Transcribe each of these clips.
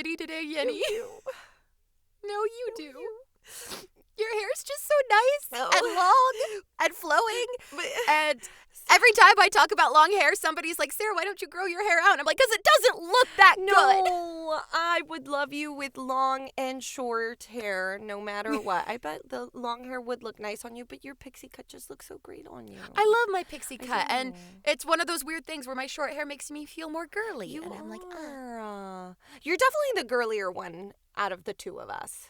pretty today, Yenny. No, you do. You. Your hair's just so nice and long and flowing. And every time I talk about long hair, somebody's like, Sarah, why don't you grow your hair out? And I'm like, because it doesn't look that good. No, I would love you with long and short hair, no matter what. I bet the long hair would look nice on you, but your pixie cut just looks so great on you. I love my pixie cut, and it's one of those weird things where my short hair makes me feel more girly. And I'm like, You're definitely the girlier one out of the two of us.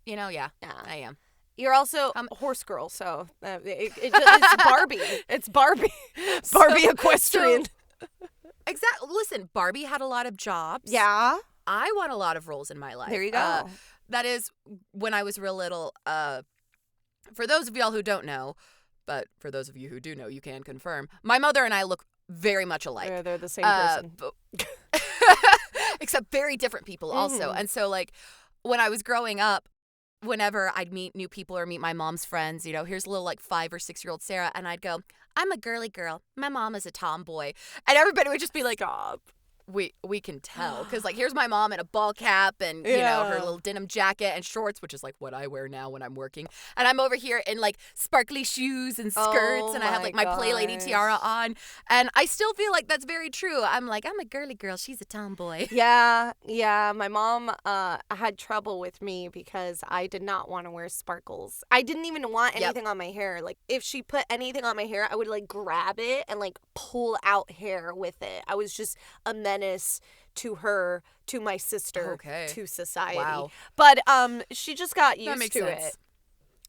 Yeah, I am. You're also a horse girl, so it's Barbie. It's Barbie. Barbie equestrian. Exactly. Listen, Barbie had a lot of jobs. Yeah. I want a lot of roles in my life. There you go. That is when I was real little. For those of y'all who don't know, but for those of you who do know, you can confirm. My mother and I look very much alike. They're the same person. Except very different people also. And so, like, when I was growing up, whenever I'd meet new people or meet my mom's friends, here's a little like 5 or 6 year old Sarah, and I'd go, I'm a girly girl. My mom is a tomboy. And everybody would just be like, stop. We can tell. Because, like, here's my mom in a ball cap and, her little denim jacket and shorts, which is, like, what I wear now when I'm working. And I'm over here in, like, sparkly shoes and skirts, and I have, like, my play lady tiara on. And I still feel like that's very true. I'm like, I'm a girly girl. She's a tomboy. Yeah. My mom had trouble with me because I did not want to wear sparkles. I didn't even want anything on my hair. Like, if she put anything on my hair, I would, like, grab it and, like, pull out hair with it. I was just a menace to her, to my sister, to society. Wow. But she just got used to it.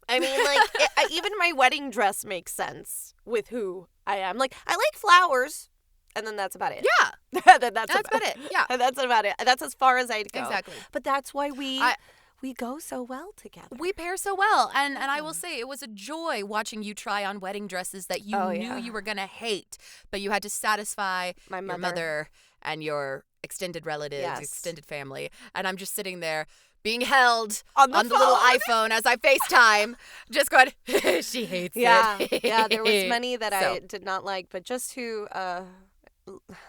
I mean, like, even my wedding dress makes sense with who I am. Like, I like flowers, and then that's about it. Yeah. that's about it. Yeah. That's about it. That's as far as I'd go. Exactly. But that's why we go so well together. We pair so well. And I will say, it was a joy watching you try on wedding dresses that you knew you were going to hate, but you had to satisfy your mother and your extended relatives, extended family. And I'm just sitting there being held on the little iPhone as I FaceTime, just going, she hates it. Yeah, there was many that I did not like, but just to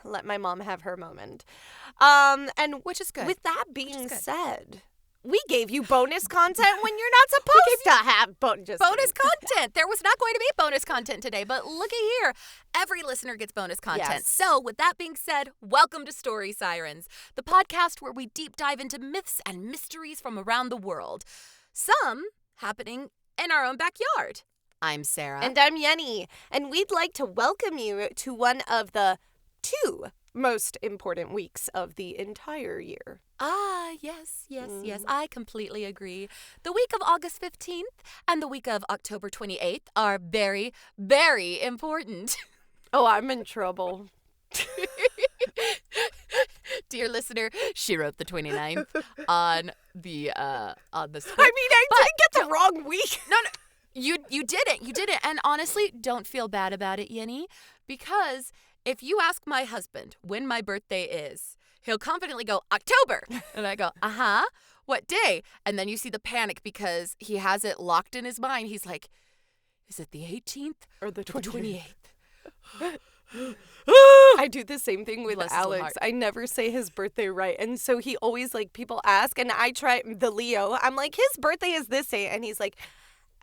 let my mom have her moment. And which is good. With that being said, we gave you bonus content when you're not supposed to have bonus content. There was not going to be bonus content today, but looky here. Every listener gets bonus content. Yes. So with that being said, welcome to Story Sirens, the podcast where we deep dive into myths and mysteries from around the world. Some happening in our own backyard. I'm Sarah. And I'm Yenny. And we'd like to welcome you to one of the 2 most important weeks of the entire year. Yes. I completely agree. The week of August 15th and the week of October 28th are very, very important. Oh, I'm in trouble. Dear listener, she wrote the 29th on the script. I mean, I didn't get the wrong week. No, you didn't. You didn't. And honestly, don't feel bad about it, Yenny, because if you ask my husband when my birthday is, he'll confidently go, October. And I go, what day? And then you see the panic because he has it locked in his mind. He's like, is it the 18th or the 28th? I do the same thing with Alex. I never say his birthday right. And so he always, like, people ask, and I try the Leo. I'm like, his birthday is this day. And he's like,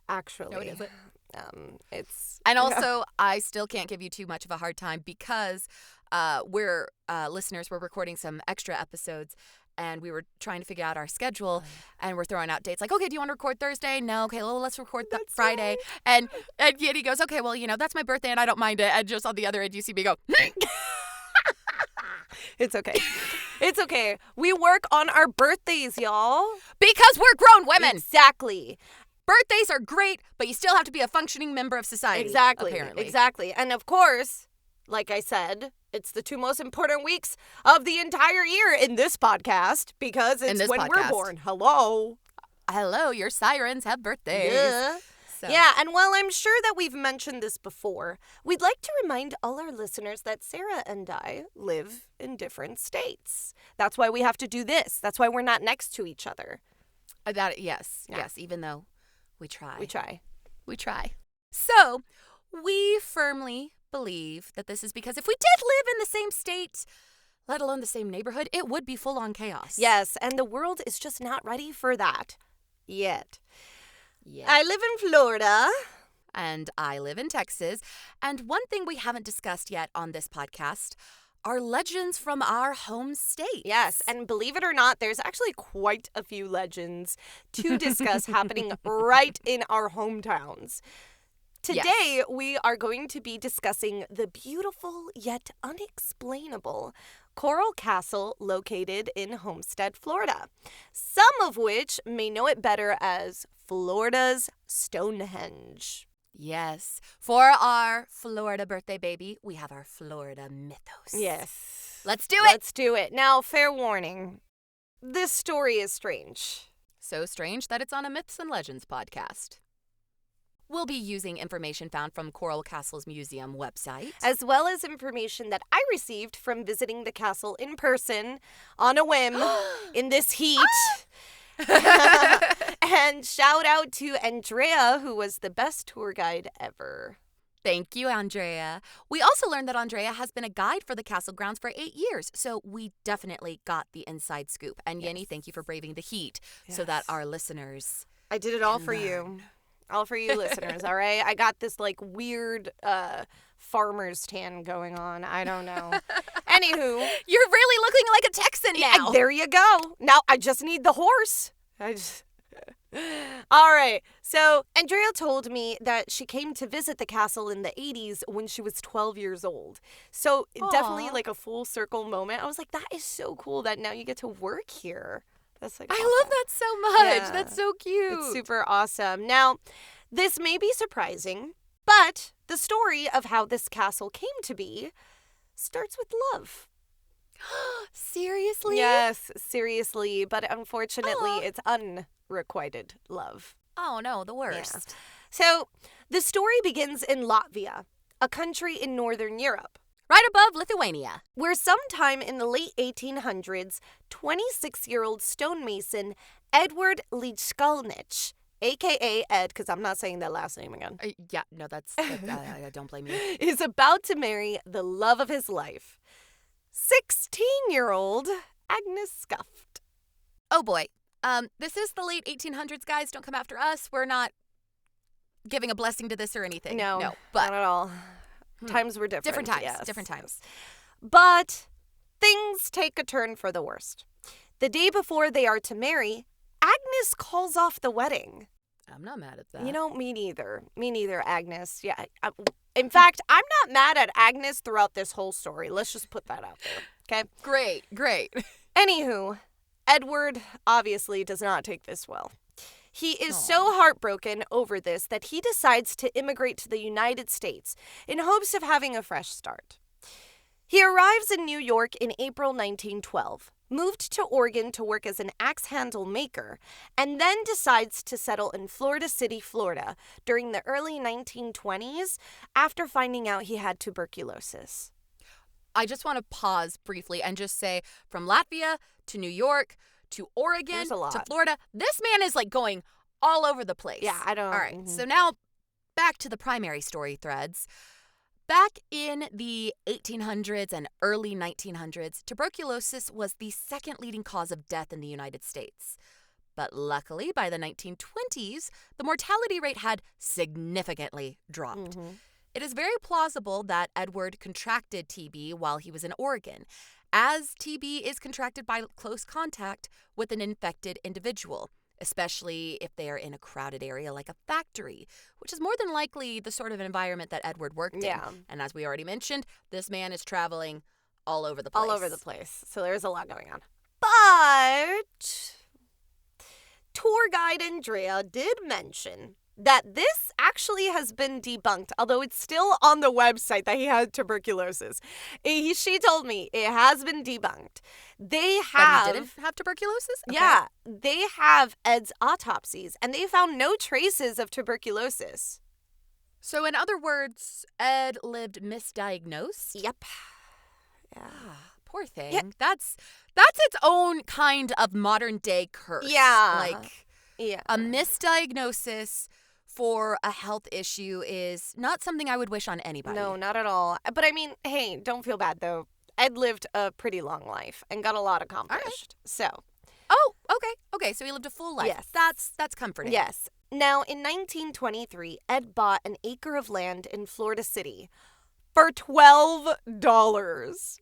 actually. No, it isn't. It's and also I still can't give you too much of a hard time because we're listeners. We're recording some extra episodes, and we were trying to figure out our schedule, and we're throwing out dates like, okay, do you want to record Thursday? No, okay, well, let's record Friday. Right. And Yeti goes, okay, well, that's my birthday, and I don't mind it. And just on the other end, you see me go. It's okay. It's okay. We work on our birthdays, y'all, because we're grown women. Exactly. Birthdays are great, but you still have to be a functioning member of society. Exactly. Apparently. Exactly. And of course, like I said, it's the 2 most important weeks of the entire year in this podcast because it's when we're born. Hello, your sirens have birthdays. Yeah. So. Yeah, and while I'm sure that we've mentioned this before, we'd like to remind all our listeners that Sarah and I live in different states. That's why we have to do this. That's why we're not next to each other. Yes, even though we try. We try. So, we firmly believe that this is because if we did live in the same state, let alone the same neighborhood, it would be full-on chaos. Yes, and the world is just not ready for that yet. Yeah. I live in Florida. And I live in Texas. And one thing we haven't discussed yet on this podcast are legends from our home state. Yes, and believe it or not, there's actually quite a few legends to discuss happening right in our hometowns. Today, we are going to be discussing the beautiful yet unexplainable Coral Castle located in Homestead, Florida. Some of which may know it better as Florida's Stonehenge. Yes. For our Florida birthday baby, we have our Florida mythos. Yes. Let's do it. Let's do it. Now, fair warning. This story is strange. So strange that it's on a Myths and Legends podcast. We'll be using information found from Coral Castle's museum website, as well as information that I received from visiting the castle in person on a whim in this heat. And shout out to Andrea, who was the best tour guide ever. Thank you, Andrea. We also learned that Andrea has been a guide for the castle grounds for 8 years, so we definitely got the inside scoop. And Yenny, thank you for braving the heat so that our listeners I did it all for you. All for you listeners, all right? I got this, like, weird farmer's tan going on. I don't know. Anywho. You're really looking like a Texan now. There you go. Now I just need the horse. All right. So Andrea told me that she came to visit the castle in the 80s when she was 12 years old. So definitely like a full circle moment. I was like, that is so cool that now you get to work here. That's like awesome. I love that so much. Yeah. That's so cute. It's super awesome. Now, this may be surprising, but the story of how this castle came to be starts with love. Seriously? Yes, seriously. But unfortunately, it's unrequited love. Oh, no, the worst. Yeah. So, the story begins in Latvia, a country in Northern Europe. Right above Lithuania. Where sometime in the late 1800s, 26-year-old stonemason Edward Lichkalnich, a.k.a. Ed, because I'm not saying that last name again. Yeah, no, that's don't blame me. Is about to marry the love of his life, 16-year-old Agnes Scuffed. Oh, boy. This is the late 1800s, guys. Don't come after us. We're not giving a blessing to this or anything. No, but not at all. Times were different. Different times. Yes. Different times. But things take a turn for the worst. The day before they are to marry, Agnes calls off the wedding. I'm not mad at that. You know, me neither. Me neither, Agnes. Yeah. In fact, I'm not mad at Agnes throughout this whole story. Let's just put that out there. Okay? Great. Anywho, Edward obviously does not take this well. He is so heartbroken over this that he decides to immigrate to the United States in hopes of having a fresh start. He arrives in New York in April 1912, moved to Oregon to work as an axe handle maker, and then decides to settle in Florida City, Florida during the early 1920s after finding out he had tuberculosis. I just want to pause briefly and just say from Latvia to New York to Oregon to Florida, this man is like going all over the place. Yeah, I don't. All right, so now back to the primary story threads. Back in the 1800s and early 1900s, tuberculosis was the second leading cause of death in the United States. But luckily, by the 1920s, the mortality rate had significantly dropped. It is very plausible that Edward contracted TB while he was in Oregon, as TB is contracted by close contact with an infected individual, especially if they are in a crowded area like a factory, which is more than likely the sort of environment that Edward worked in. And as we already mentioned, this man is traveling all over the place. All over the place. So there's a lot going on. But tour guide Andrea did mention that this actually has been debunked, although it's still on the website that he had tuberculosis. She told me it has been debunked. They have... But he didn't have tuberculosis? Okay. Yeah. They have Ed's autopsies, and they found no traces of tuberculosis. So in other words, Ed lived misdiagnosed? Yep. Yeah. Poor thing. Yeah. That's its own kind of modern day curse. Yeah. A misdiagnosis for a health issue is not something I would wish on anybody. No, not at all. But I mean, hey, don't feel bad though. Ed lived a pretty long life and got a lot accomplished. So. Oh, okay. Okay, so he lived a full life. Yes. That's comforting. Yes. Now, in 1923, Ed bought an acre of land in Florida City for $12. $12,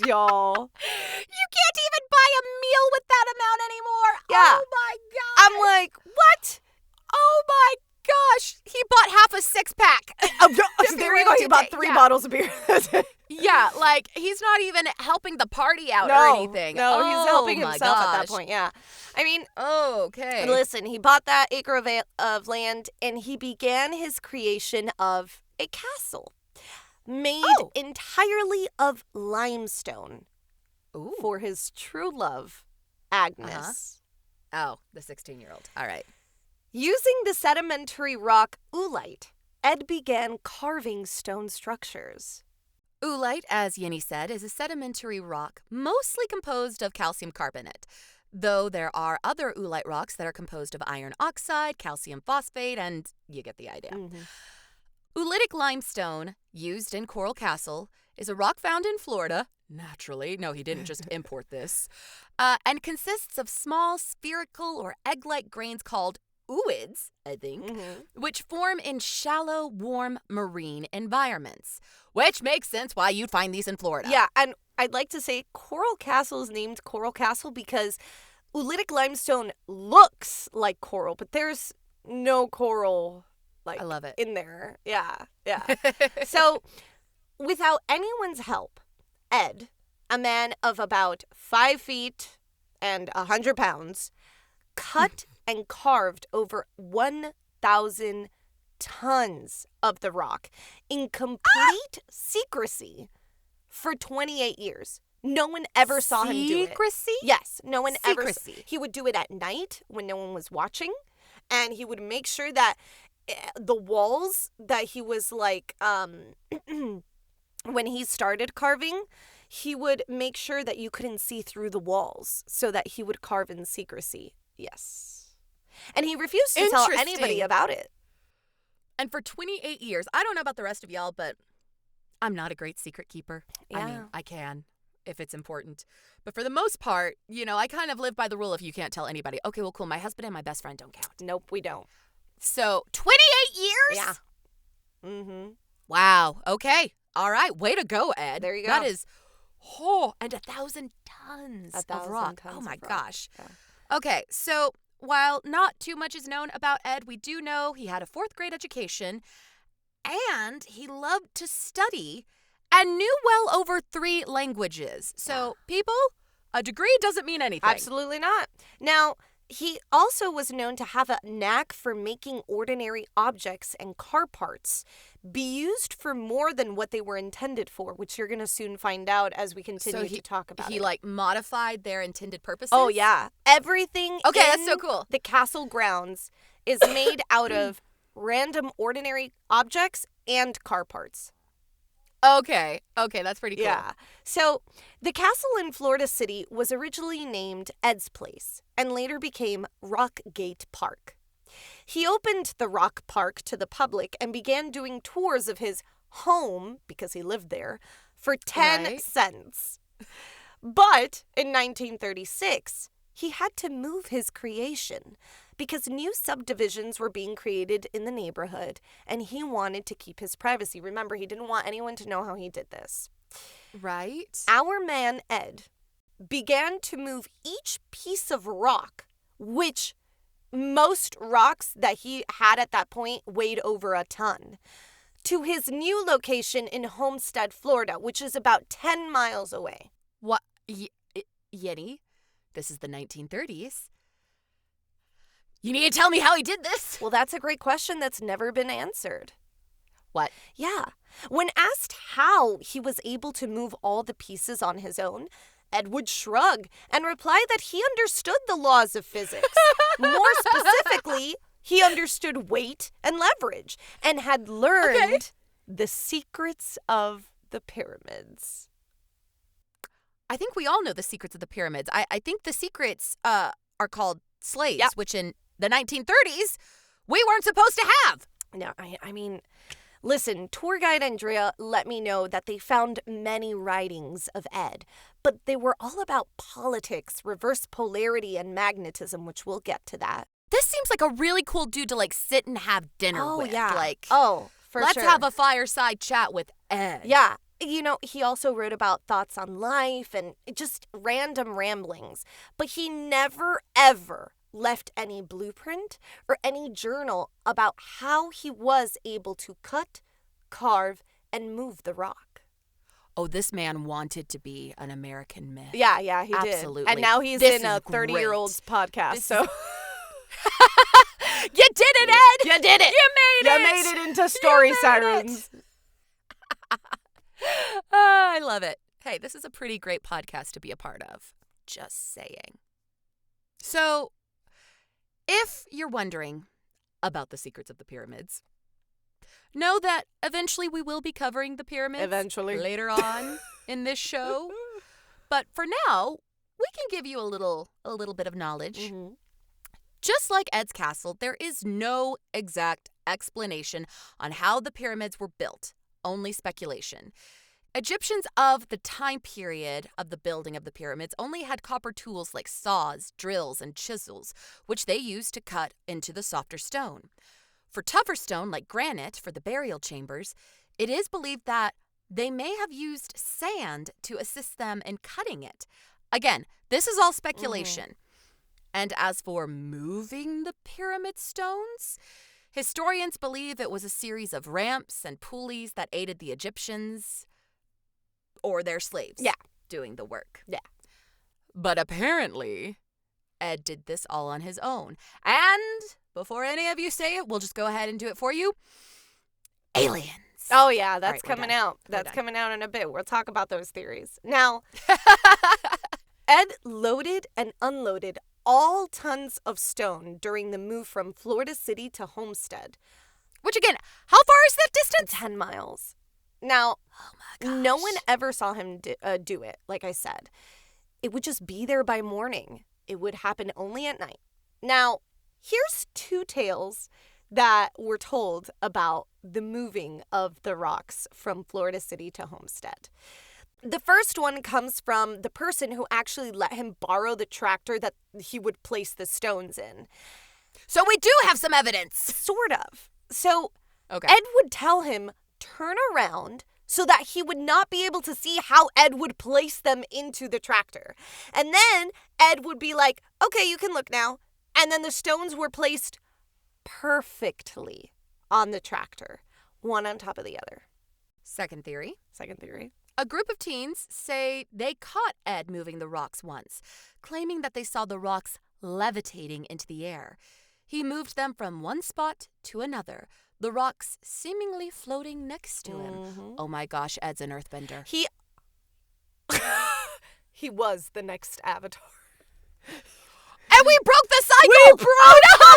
y'all. You can't even buy a meal with that amount anymore. Yeah. Oh my god. I'm like, what? Oh my gosh. He bought half a six-pack. There you go. He bought 3 bottles of beer. Yeah, like he's not even helping the party out or anything. No, he's helping my himself at that gosh. point. Yeah. I mean, okay. listen, he bought that acre of land and he began his creation of a castle made entirely of limestone for his true love, Agnes. Oh, the 16-year-old. All right. Using the sedimentary rock oolite, Ed began carving stone structures. Oolite, as Yenny said, is a sedimentary rock mostly composed of calcium carbonate, though there are other oolite rocks that are composed of iron oxide, calcium phosphate, and you get the idea. Oolitic limestone, used in Coral Castle, is a rock found in Florida. Naturally. No, he didn't just import this. And consists of small spherical or egg-like grains called ooids, I think, which form in shallow, warm marine environments, which makes sense why you'd find these in Florida. Yeah, and I'd like to say Coral Castle is named Coral Castle because oolitic limestone looks like coral, but there's no coral I love it. in there. Yeah. So, without anyone's help, Ed, a man of about 5 feet and 100 pounds, cut and carved over 1,000 tons of the rock in complete secrecy for 28 years. No one ever saw him do it. Secrecy? Yes, no one ever. Secrecy. He would do it at night when no one was watching, and he would make sure that the walls that he was like, when he started carving, he would make sure that you couldn't see through the walls so that he would carve in secrecy. Yes. And he refused to tell anybody about it. And for 28 years, I don't know about the rest of y'all, but I'm not a great secret keeper. Yeah. I mean, I can if it's important. But for the most part, I kind of live by the rule if you can't tell anybody. Okay, well, cool. My husband and my best friend don't count. Nope, we don't. So 28 years? Yeah. Wow. Okay. All right. Way to go, Ed. There you go. That is, and 1,000 tons of rock. Oh my gosh. Yeah. Okay. So while not too much is known about Ed, we do know he had a 4th grade education and he loved to study and knew well over 3 languages. So people, a degree doesn't mean anything. Absolutely not. Now, he also was known to have a knack for making ordinary objects and car parts be used for more than what they were intended for, which you're going to soon find out as we continue to talk about it. He modified their intended purposes? Oh, yeah. Everything that's so cool. The castle grounds is made out of random ordinary objects and car parts. Okay, that's pretty cool. Yeah. So the castle in Florida City was originally named Ed's Place and later became Rock Gate Park. He opened the Rock Park to the public and began doing tours of his home, because he lived there, for 10 cents. But in 1936, he had to move his creation because new subdivisions were being created in the neighborhood, and he wanted to keep his privacy. Remember, he didn't want anyone to know how he did this. Right. Our man, Ed, began to move each piece of rock, which most rocks that he had at that point weighed over a ton, to his new location in Homestead, Florida, which is about 10 miles away. What? Yenny, this is the 1930s. You need to tell me how he did this. Well, that's a great question that's never been answered. What? Yeah. When asked how he was able to move all the pieces on his own, Ed would shrug and reply that he understood the laws of physics. More specifically, he understood weight and leverage and had learned the secrets of the pyramids. I think we all know the secrets of the pyramids. I think the secrets are called slaves, which in the 1930s, we weren't supposed to have. No, I mean, Listen, tour guide Andrea let me know that they found many writings of Ed, but they were all about politics, reverse polarity, and magnetism, which we'll get to that. This seems like a really cool dude to, like, sit and have dinner with. Yeah. Like, For let's sure. have a fireside chat with Ed. Yeah. You know, he also wrote about thoughts on life and just random ramblings. But he never, ever left any blueprint or any journal about how he was able to cut, carve, and move the rock. Oh, this man wanted to be an American myth. Yeah, he did. Absolutely. And now he's in a 30-year-old's podcast, so... You did it, Ed! You did it! You made it into Story Sirens. I love it. Hey, this is a pretty great podcast to be a part of. Just saying. So, if you're wondering about the secrets of the pyramids, know that eventually we will be covering the pyramids. Eventually. Later on in this show. But for now, we can give you a little bit of knowledge. Mm-hmm. Just like Ed's castle, there is no exact explanation on how the pyramids were built, only speculation. Egyptians of the time period of the building of the pyramids only had copper tools like saws, drills, and chisels, which they used to cut into the softer stone. For tougher stone, like granite, for the burial chambers, it is believed that they may have used sand to assist them in cutting it. Again, this is all speculation. Mm-hmm. And as for moving the pyramid stones, historians believe it was a series of ramps and pulleys that aided the Egyptians or their slaves doing the work. Yeah. But apparently, Ed did this all on his own. And before any of you say it, we'll just go ahead and do it for you. Aliens. Oh, yeah, that's right, coming out. That's done. coming out in a bit. We'll talk about those theories. Now, Ed loaded and unloaded all tons of stone during the move from Florida City to Homestead. Which, again, how far is that distance? 10 miles. Now, oh my gosh. No one ever saw him do it, like I said. It would just be there by morning. It would happen only at night. Now, here's two tales that were told about the moving of the rocks from Florida City to Homestead. The first one comes from the person who actually let him borrow the tractor that he would place the stones in. So we do have some evidence. Sort of. So okay. Ed would tell him, turn around, so that he would not be able to see how Ed would place them into the tractor. And then Ed would be like, okay, you can look now. And then the stones were placed perfectly on the tractor, one on top of the other. Second theory. A group of teens say they caught Ed moving the rocks once, claiming that they saw the rocks levitating into the air. He moved them from one spot to another, the rocks seemingly floating next to him. Mm-hmm. Oh my gosh, Ed's an earthbender. He was the next Avatar. And we broke the cycle! The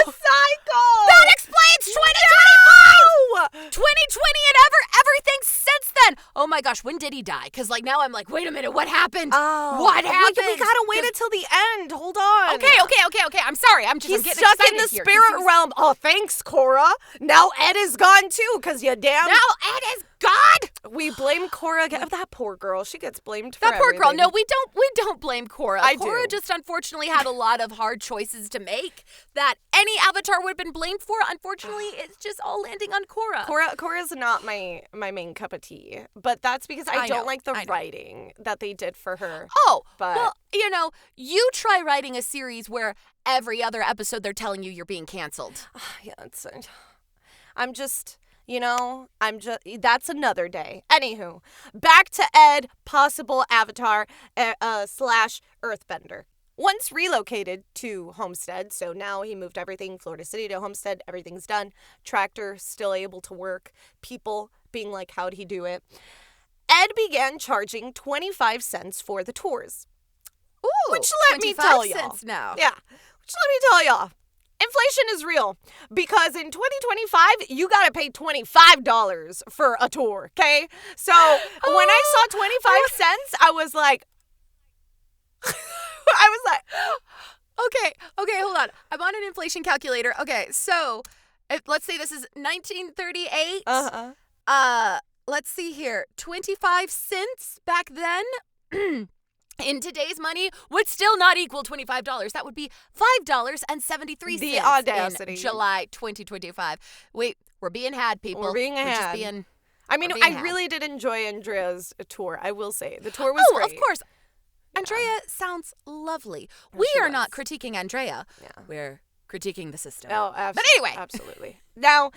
cycle! That explains 2025! No! 2020 and everything since then! Oh my gosh, when did he die? Because now I'm like, wait a minute, what happened? What happened? We gotta wait until the end. Hold on. Okay. I'm sorry. I'm He's getting stuck excited in the here, spirit realm. Oh, thanks, Cora. Now Ed is gone too, because you damn... Now Ed is gone! We blame Cora. That poor girl. She gets blamed for That poor everything. girl. No, we don't blame Cora. Cora do. just unfortunately had a lot of hard choices to make that any Avatar would have been blamed for. Unfortunately, it's just all landing on Cora. Cora's not my main cup of tea, but that's because I don't like the writing that they did for her. Oh, but well, you try writing a series where every other episode they're telling you you're being canceled. Yeah, that's another day. Anywho, back to Ed, possible Avatar slash Earthbender. Once relocated to Homestead, so now he moved everything, Florida City to Homestead, everything's done. Tractor still able to work. People being like, how'd he do it? Ed began charging 25 cents for the tours. Ooh, which let me tell y'all. 25 cents now. Yeah, which let me tell y'all. Inflation is real because in 2025, you got to pay $25 for a tour, okay? So when I saw 25 cents, I was like, Okay, hold on. I'm on an inflation calculator. Okay, so let's say this is 1938. Let's see here. 25 cents back then in today's money would still not equal $25. That would be $5.73 The audacity. in July 2025. Wait, we're being had, people. We're being We're just had. being I mean, we're being I had. really did enjoy Andrea's tour, I will say. The tour was Oh, great. of course. Yeah. Andrea sounds lovely. Oh, We she are was. not critiquing Andrea. Yeah. We're critiquing the system. Oh, But anyway. Absolutely. Now,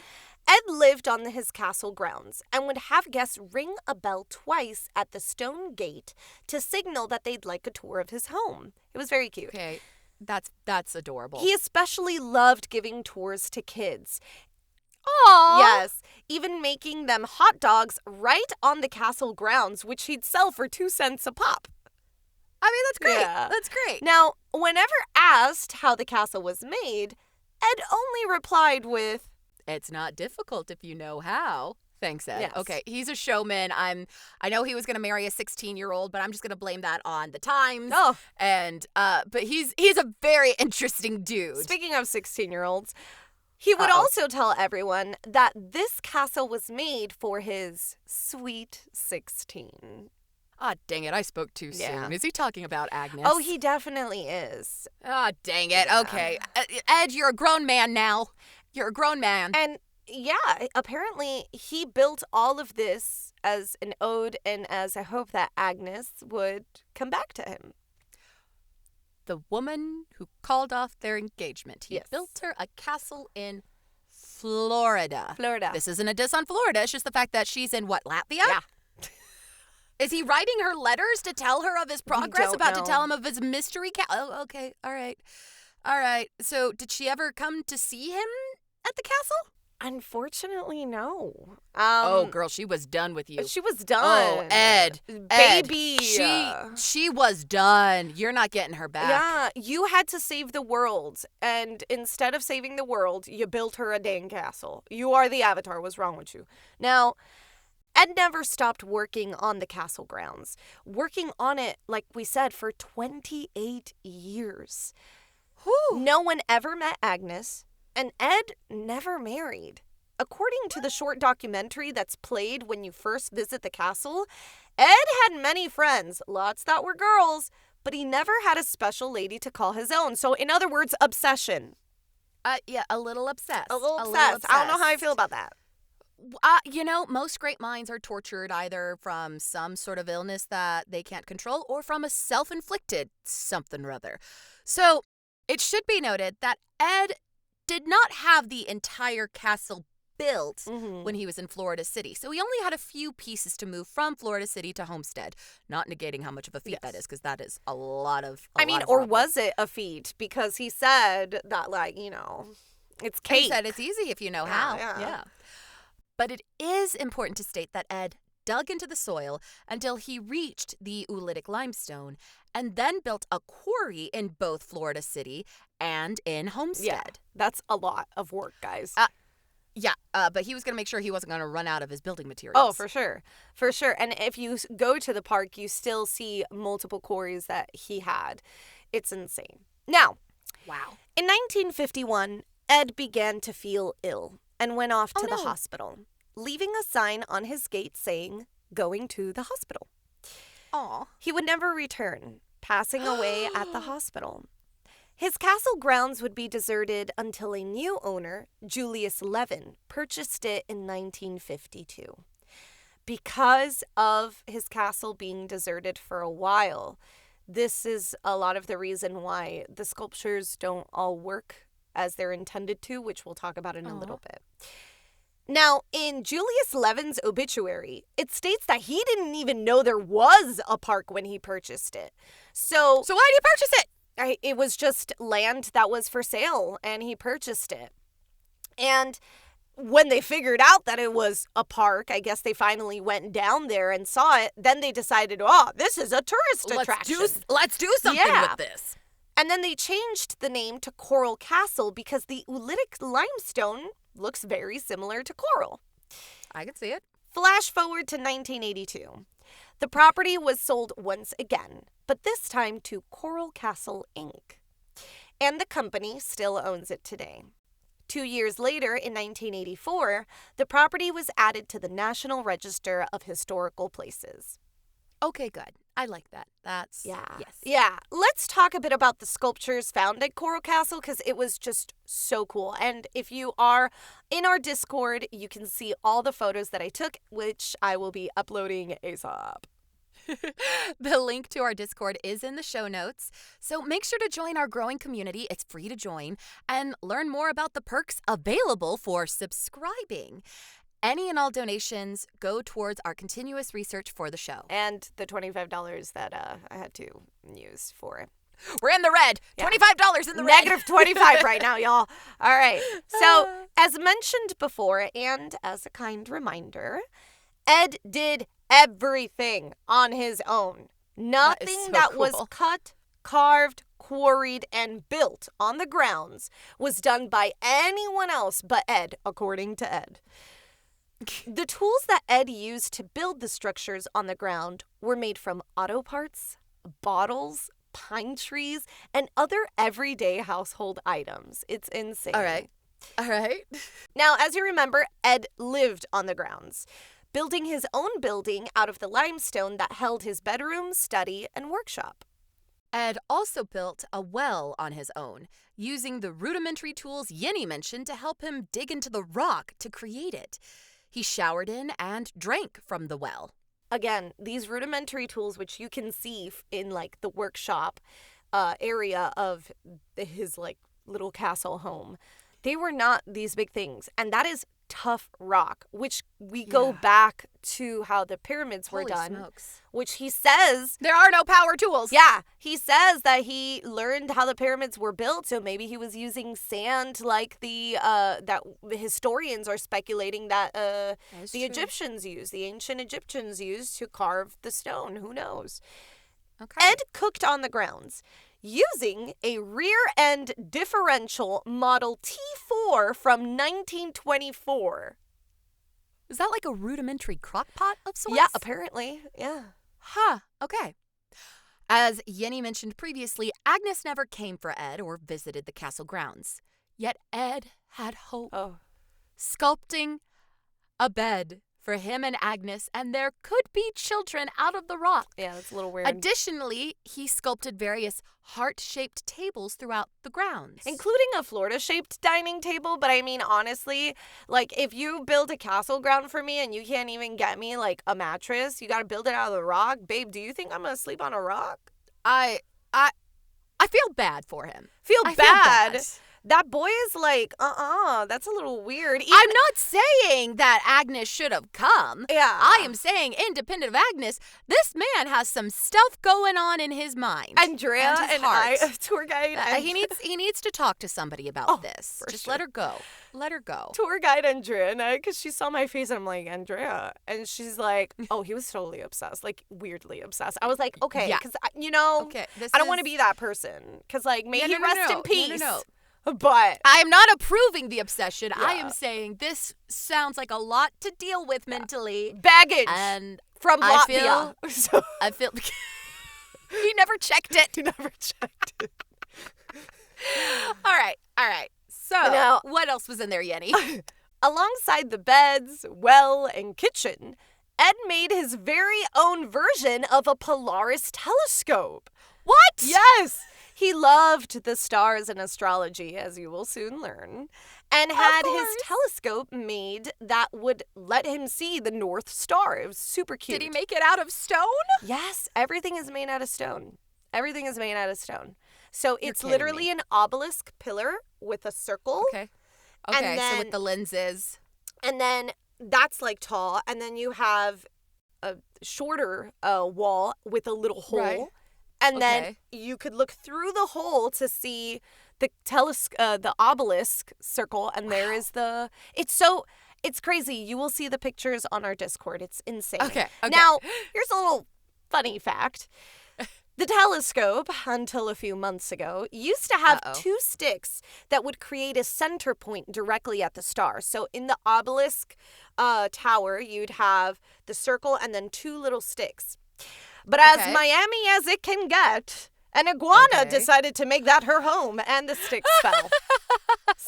Ed lived on his castle grounds and would have guests ring a bell twice at the stone gate to signal that they'd like a tour of his home. It was very cute. Okay, that's adorable. He especially loved giving tours to kids. Aww. Yes, even making them hot dogs right on the castle grounds, which he'd sell for 2 cents a pop. I mean, that's great. Yeah. That's great. Now, whenever asked how the castle was made, Ed only replied with, It's not difficult if you know how. Thanks, Ed. Yes. Okay, he's a showman. I know he was going to marry a 16-year-old, but I'm just going to blame that on the times. Oh. And but he's a very interesting dude. Speaking of 16-year-olds, he would Uh-oh. also tell everyone that this castle was made for his sweet 16. Ah, dang it, I spoke too Yeah. soon. Is he talking about Agnes? Oh, he definitely is. Ah, dang it. Yeah. Okay. Ed, you're a grown man now. You're a grown man. And yeah, apparently he built all of this as an ode and as a hope that Agnes would come back to him. The woman who called off their engagement. He Yes. built her a castle in Florida. Florida. This isn't a diss on Florida. It's just the fact that she's in what, Latvia? Yeah. Is he writing her letters to tell her of his progress? don't About know. to tell him of his mystery Oh, okay. All right. All right. So did she ever come to see him at the castle? Unfortunately, no. Oh, girl, she was done with you. She was done. Oh, Ed. Baby. She was done. You're not getting her back. Yeah, you had to save the world, and instead of saving the world, you built her a dang castle. You are the Avatar. What's wrong with you? Now, Ed never stopped working on the castle grounds, working on it, like we said, for 28 years. Whew. No one ever met Agnes, and Ed never married. According to the short documentary that's played when you first visit the castle, Ed had many friends, lots that were girls, but he never had a special lady to call his own. So, in other words, obsession. Yeah, a little obsessed. A little obsessed. I don't know how I feel about that. Most great minds are tortured either from some sort of illness that they can't control or from a self-inflicted something or other. So it should be noted that Ed did not have the entire castle built when he was in Florida City. So he only had a few pieces to move from Florida City to Homestead, not negating how much of a feat that is, because that is a lot of or was it a feat? Because he said that, like, it's cake. He said it's easy if you know how. Yeah. But it is important to state that Ed dug into the soil until he reached the oolitic limestone and then built a quarry in both Florida City and in Homestead. Yeah, that's a lot of work, guys. But he was going to make sure he wasn't going to run out of his building materials. Oh, for sure. For sure. And if you go to the park, you still see multiple quarries that he had. It's insane. Now, Wow. in 1951, Ed began to feel ill and went off to the hospital, leaving a sign on his gate saying, "Going to the hospital." Aw. He would never return, passing away at the hospital. His castle grounds would be deserted until a new owner, Julius Levin, purchased it in 1952. Because of his castle being deserted for a while, this is a lot of the reason why the sculptures don't all work as they're intended to, which we'll talk about in a little bit. Now, in Julius Levin's obituary, it states that he didn't even know there was a park when he purchased it. So why did he purchase it? It was just land that was for sale, and he purchased it. And when they figured out that it was a park, I guess they finally went down there and saw it. Then they decided, this is a tourist attraction. Let's do something with this. And then they changed the name to Coral Castle because the oolitic limestone looks very similar to coral. I can see it. Flash forward to 1982. The property was sold once again, but this time to Coral Castle Inc. And the company still owns it today. 2 years later, in 1984, the property was added to the National Register of Historical Places. Okay, good. I like that. That's, Yeah. yes. Yeah. Let's talk a bit about the sculptures found at Coral Castle because it was just so cool. And if you are in our Discord, you can see all the photos that I took, which I will be uploading ASAP. The link to our Discord is in the show notes, so make sure to join our growing community. It's free to join and learn more about the perks available for subscribing. Any and all donations go towards our continuous research for the show. And the $25 that I had to use for it. We're in the red. Yeah. $25 in the red. Negative 25 right now, y'all. All right. So, as mentioned before, and as a kind reminder, Ed did everything on his own. Nothing that was cut, carved, quarried, and built on the grounds was done by anyone else but Ed, according to Ed. The tools that Ed used to build the structures on the ground were made from auto parts, bottles, pine trees, and other everyday household items. It's insane. All right. Now, as you remember, Ed lived on the grounds, building his own building out of the limestone that held his bedroom, study, and workshop. Ed also built a well on his own, using the rudimentary tools Yenny mentioned to help him dig into the rock to create it. He showered in and drank from the well. Again, these rudimentary tools, which you can see in like the workshop area of his like little castle home, they were not these big things. And that is tough rock, which we go back to how the pyramids were done. Smokes. Which he says there are no power tools. Yeah, he says that he learned how the pyramids were built, so maybe he was using sand like the that historians are speculating that the Egyptians used, the ancient Egyptians used to carve the stone. Who knows? Okay. Ed cooked on the grounds using a rear-end differential Model T4 from 1924. Is that like a rudimentary crock pot of sorts? Yeah, apparently. Yeah. Huh. Okay. As Yenny mentioned previously, Agnes never came for Ed or visited the castle grounds. Yet Ed had hope. Oh. Sculpting a bed for him and Agnes, and there could be children out of the rock. Yeah, that's a little weird. Additionally, he sculpted various heart-shaped tables throughout the grounds. Including a Florida-shaped dining table, but I mean, honestly, like, if you build a castle ground for me and you can't even get me, like, a mattress, you gotta build it out of the rock, babe, do you think I'm gonna sleep on a rock? I feel bad for him. I feel bad. That boy is like, that's a little weird. I'm not saying that Agnes should have come. Yeah. I am saying, independent of Agnes, this man has some stuff going on in his mind. Andrea and I, tour guide. He needs to talk to somebody about this. Just let her go. Let her go. Tour guide Andrea and I, because she saw my face and I'm like, Andrea. And she's like, oh, he was totally obsessed, like weirdly obsessed. I was like, okay, because, I don't want to be that person. Because, like, may he rest in peace. No. But I am not approving the obsession. Yeah. I am saying this sounds like a lot to deal with mentally. Baggage and from Latvia. I feel he never checked it. He never checked it. All right. So now, what else was in there, Yenny? Alongside the beds, well, and kitchen, Ed made his very own version of a Polaris telescope. What? Yes. He loved the stars and astrology, as you will soon learn, and had his telescope made that would let him see the North Star. It was super cute. Did he make it out of stone? Yes, everything is made out of stone. Everything is made out of stone. So it's literally an obelisk pillar with a circle. Okay, and then, so with the lenses. And then that's like tall, and then you have a shorter wall with a little hole. Right. And then you could look through the hole to see the obelisk circle, and there is it's crazy. You will see the pictures on our Discord. It's insane. Okay. Now, here's a little funny fact. The telescope, until a few months ago, used to have two sticks that would create a center point directly at the star. So in the obelisk tower, you'd have the circle and then two little sticks. But as Miami as it can get, an iguana decided to make that her home, and the sticks fell.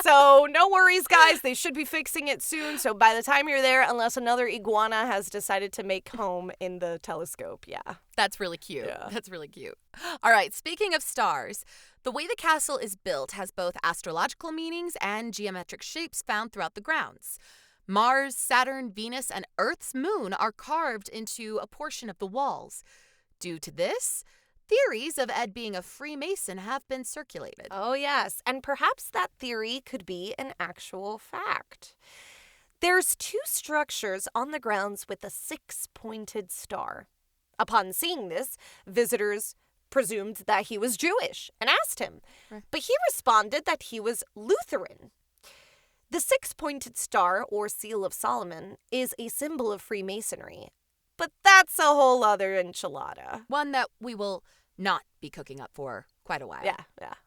So no worries, guys. They should be fixing it soon. So by the time you're there, unless another iguana has decided to make home in the telescope, yeah. That's really cute. Yeah. That's really cute. All right, speaking of stars, the way the castle is built has both astrological meanings and geometric shapes found throughout the grounds. Mars, Saturn, Venus, and Earth's moon are carved into a portion of the walls. Due to this, theories of Ed being a Freemason have been circulated. Oh, yes. And perhaps that theory could be an actual fact. There's 2 structures on the grounds with a 6-pointed star. Upon seeing this, visitors presumed that he was Jewish and asked him. Right. But he responded that he was Lutheran. The 6-pointed star, or Seal of Solomon, is a symbol of Freemasonry. But that's a whole other enchilada. One that we will not be cooking up for quite a while. Yeah,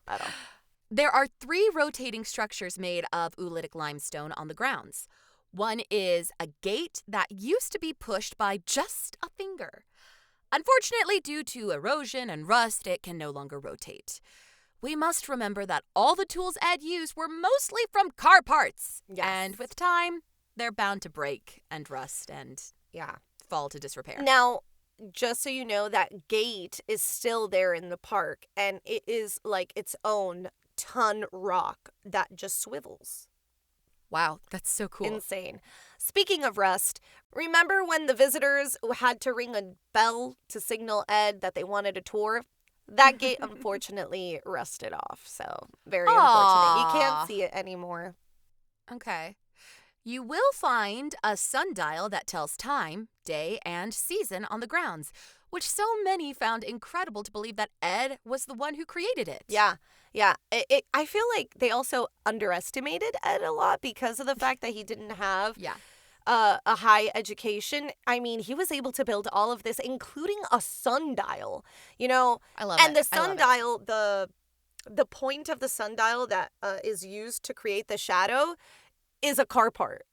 I don't. There are 3 rotating structures made of oolitic limestone on the grounds. One is a gate that used to be pushed by just a finger. Unfortunately, due to erosion and rust, it can no longer rotate. We must remember that all the tools Ed used were mostly from car parts. Yes. And with time, they're bound to break and rust and fall to disrepair. Now, just so you know, that gate is still there in the park, and it is like its own ton rock that just swivels. Wow, that's so cool. Insane. Speaking of rust, remember when the visitors had to ring a bell to signal Ed that they wanted a tour? That gate, unfortunately, rusted off. So, very unfortunate. You can't see it anymore. Okay. You will find a sundial that tells time, day, and season on the grounds, which so many found incredible to believe that Ed was the one who created it. Yeah. I feel like they also underestimated Ed a lot because of the fact that he didn't have a high education. I mean, he was able to build all of this, including a sundial, you know. I love and it. the sundial, the point of the sundial that is used to create the shadow is a car part.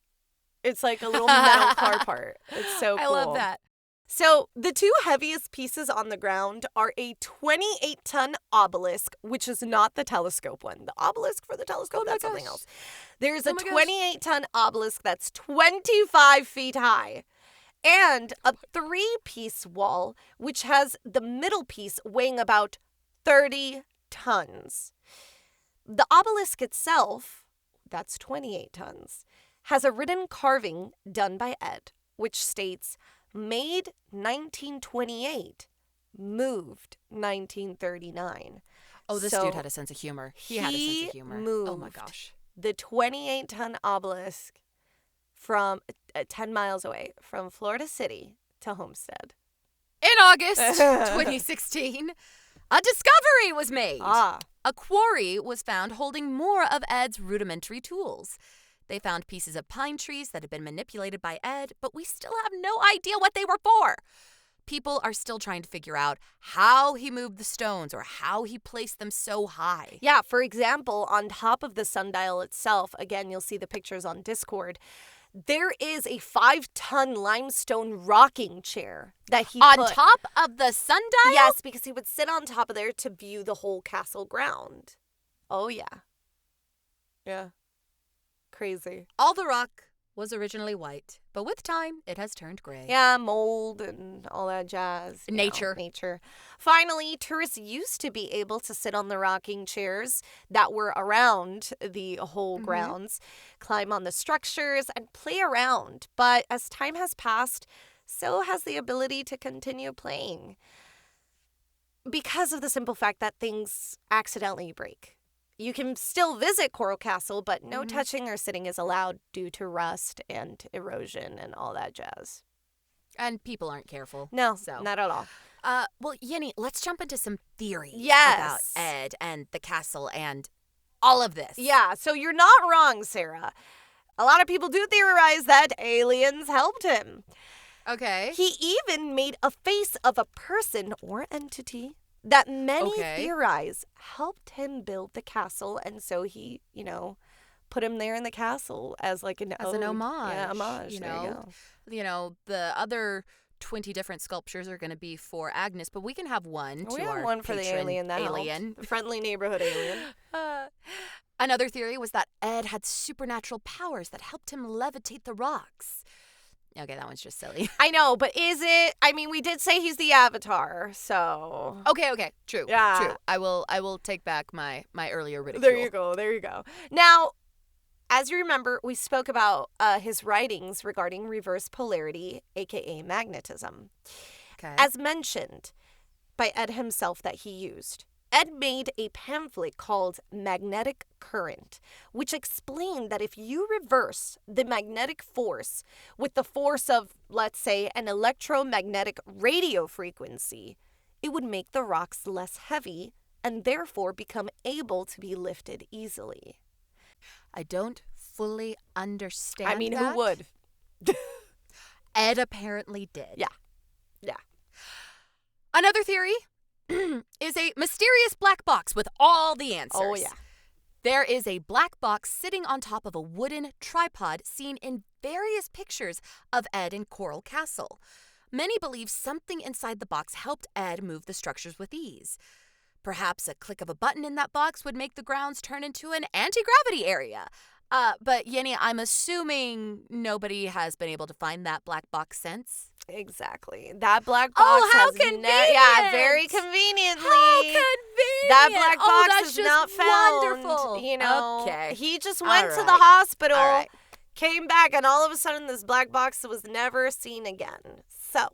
It's like a little metal car part. It's so cool. I love that. So the 2 heaviest pieces on the ground are a 28-ton obelisk, which is not the telescope one. The obelisk for the telescope, that's something else. There's a 28-ton obelisk that's 25 feet high. And a 3-piece wall, which has the middle piece weighing about 30 tons. The obelisk itself, that's 28 tons, has a written carving done by Ed, which states, made 1928, moved 1939. Oh, this dude had a sense of humor. He had a sense of humor. Oh my gosh. The 28-ton obelisk from 10 miles away from Florida City to Homestead. In August 2016, a discovery was made. A quarry was found holding more of Ed's rudimentary tools. They found pieces of pine trees that had been manipulated by Ed, but we still have no idea what they were for. People are still trying to figure out how he moved the stones or how he placed them so high. Yeah, for example, on top of the sundial itself, again, you'll see the pictures on Discord, there is a 5-ton limestone rocking chair that he on put top of the sundial? Yes, because he would sit on top of there to view the whole castle ground. Oh, yeah. Yeah. Crazy. All the rock was originally white, but with time, it has turned gray. Yeah, mold and all that jazz. Nature. Nature. Finally, tourists used to be able to sit on the rocking chairs that were around the whole grounds, climb on the structures, and play around. But as time has passed, so has the ability to continue playing. Because of the simple fact that things accidentally break. You can still visit Coral Castle, but no touching or sitting is allowed due to rust and erosion and all that jazz. And people aren't careful. No, so. not at all. Well, Yenny, let's jump into some theories Yes. about Ed and the castle and all of this. Yeah, so you're not wrong, Sarah. A lot of people do theorize that aliens helped him. Okay. He even made a face of a person or entity that many theorize helped him build the castle, and so he, put him there in the castle as like an homage. Yeah, homage. You know, the other 20 different sculptures are going to be for Agnes, but we can have one to we our have one for the alien. Alien. The friendly neighborhood alien. Another theory was that Ed had supernatural powers that helped him levitate the rocks. Okay, that one's just silly. I know, but is it? I mean, we did say he's the Avatar, so. Okay, true. Yeah. True. I will take back my earlier ridicule. There you go. Now, as you remember, we spoke about his writings regarding reverse polarity, aka magnetism. Okay. As mentioned by Ed himself that he used. Ed made a pamphlet called Magnetic Current, which explained that if you reverse the magnetic force with the force of, let's say, an electromagnetic radio frequency, it would make the rocks less heavy and therefore become able to be lifted easily. I don't fully understand I mean, that. who would? Ed apparently did. Yeah. Another theory is a mysterious black box with all the answers. Oh, yeah. There is a black box sitting on top of a wooden tripod seen in various pictures of Ed in Coral Castle. Many believe something inside the box helped Ed move the structures with ease. Perhaps a click of a button in that box would make the grounds turn into an anti-gravity area. But Yenny, I'm assuming nobody has been able to find that black box since. Exactly. That black box how has convenient! Yeah, very conveniently. How convenient! That black box that's is just not found. wonderful. You know, Okay. he just went to the right. hospital, All right. came back, and all of a sudden this black box was never seen again. So,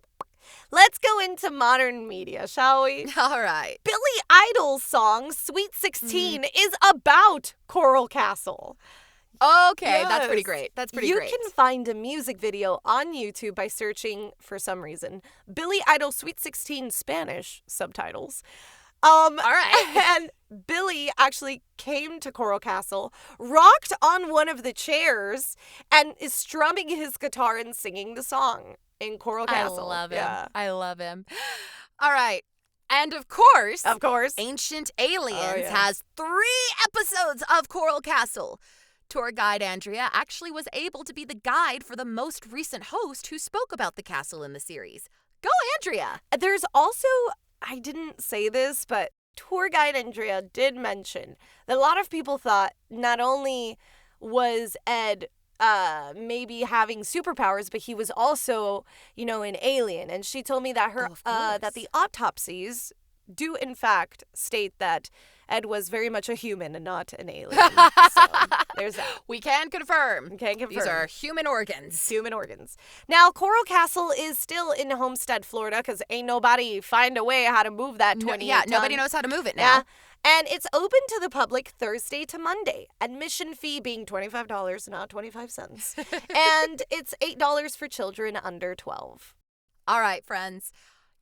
let's go into modern media, shall we? All right. Billy Idol's song Sweet 16 is about Coral Castle. Okay, that's pretty Yes. great. That's pretty you great. You can find a music video on YouTube by searching, for some reason, Billy Idol Sweet 16 Spanish subtitles. All right. And Billy actually came to Coral Castle, rocked on one of the chairs, and is strumming his guitar and singing the song in Coral Castle. I love him. Yeah. I love him. All right. And of course, Ancient Aliens yeah. has 3 episodes of Coral Castle. Tour guide Andrea actually was able to be the guide for the most recent host who spoke about the castle in the series. Go, Andrea! There's also, I didn't say this, but tour guide Andrea did mention that a lot of people thought not only was Ed maybe having superpowers, but he was also, an alien. And she told me that that the autopsies do in fact state that Ed was very much a human and not an alien. So there's that. We can confirm. These are human organs. Human organs. Now, Coral Castle is still in Homestead, Florida, because ain't nobody find a way how to move that 28 Yeah, ton. nobody knows how to move it now. Yeah. And it's open to the public Thursday to Monday. Admission fee being $25, not 25 cents. And it's $8 for children under 12. All right, friends.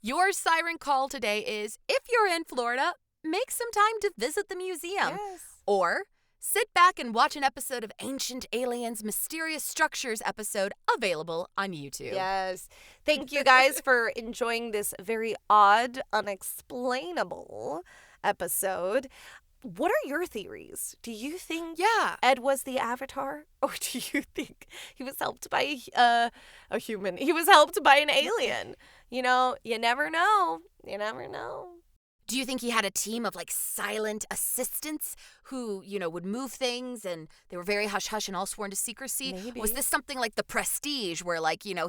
Your siren call today is, if you're in Florida, make some time to visit the museum. Yes. Or sit back and watch an episode of Ancient Aliens Mysterious Structures episode available on YouTube. Yes. Thank you guys for enjoying this very odd, unexplainable episode. What are your theories? Do you think Ed was the Avatar? Or do you think he was helped by a human? He was helped by an alien. You never know. You never know. Do you think he had a team of silent assistants who, would move things and they were very hush-hush and all sworn to secrecy? Maybe. Was this something like The Prestige where,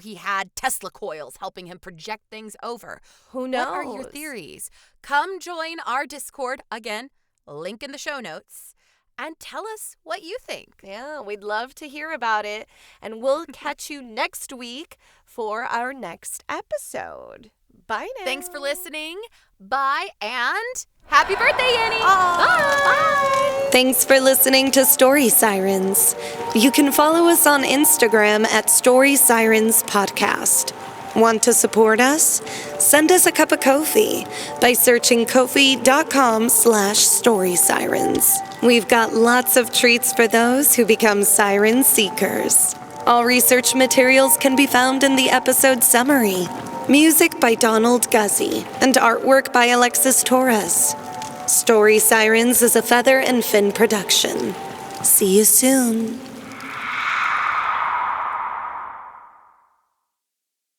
he had Tesla coils helping him project things over? Who knows? What are your theories? Come join our Discord. Again, link in the show notes. And tell us what you think. Yeah, we'd love to hear about it. And we'll catch you next week for our next episode. Bye now. Thanks for listening. Bye, and happy birthday, Annie. Bye. Thanks for listening to Story Sirens. You can follow us on Instagram at Story Sirens Podcast. Want to support us? Send us a cup of Ko-fi by searching ko-fi.com/storysirens. We've got lots of treats for those who become siren seekers. All research materials can be found in the episode summary. Music by Donald Guzzi and artwork by Alexis Torres. Story Sirens is a Feather and Fin production. See you soon.